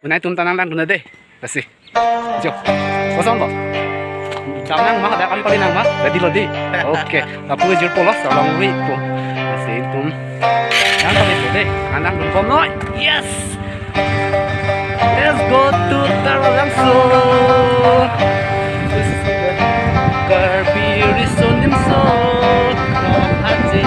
Nay tum tanang dan guna deh. Kasih. Jo. Kosong kok. Jangan mah ada kan paling nama. Jadi lo di. Oke. Tapi jujur polos orang wi po. Kasih tum. Yang paling itu deh. Anak belum noy. Yes. Let's go to Taralangso. Garbi Rison Dimso. From Haji.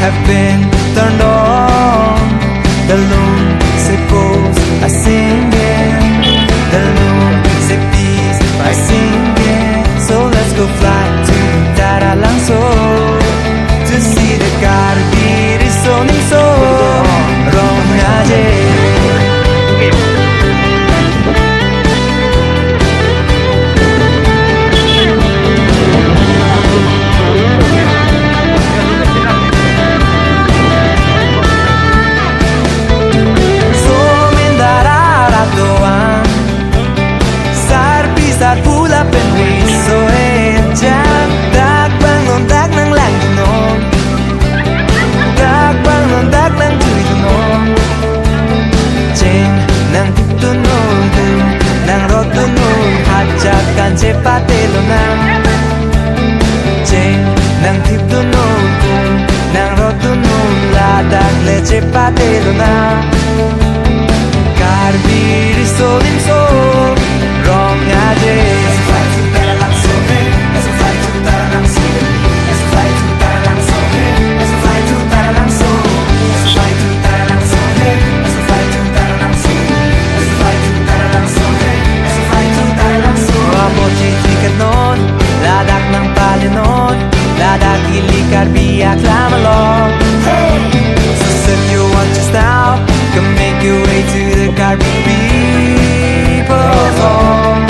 Have been turned on. The lunatic poles are singing. The lunatic bees are singing. So let's go fly to Taralangso to see the Garbi Rison Dimso. Rongaje. Cepatelona Jeng nang tiptunun kung nang rotunun ladak le cepatelona Garbi Rison Dimso Rong aje Biak lamalong. So if you want to stop, come make your way to the Garbi people's home.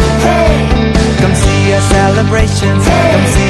Come see our celebrations, come see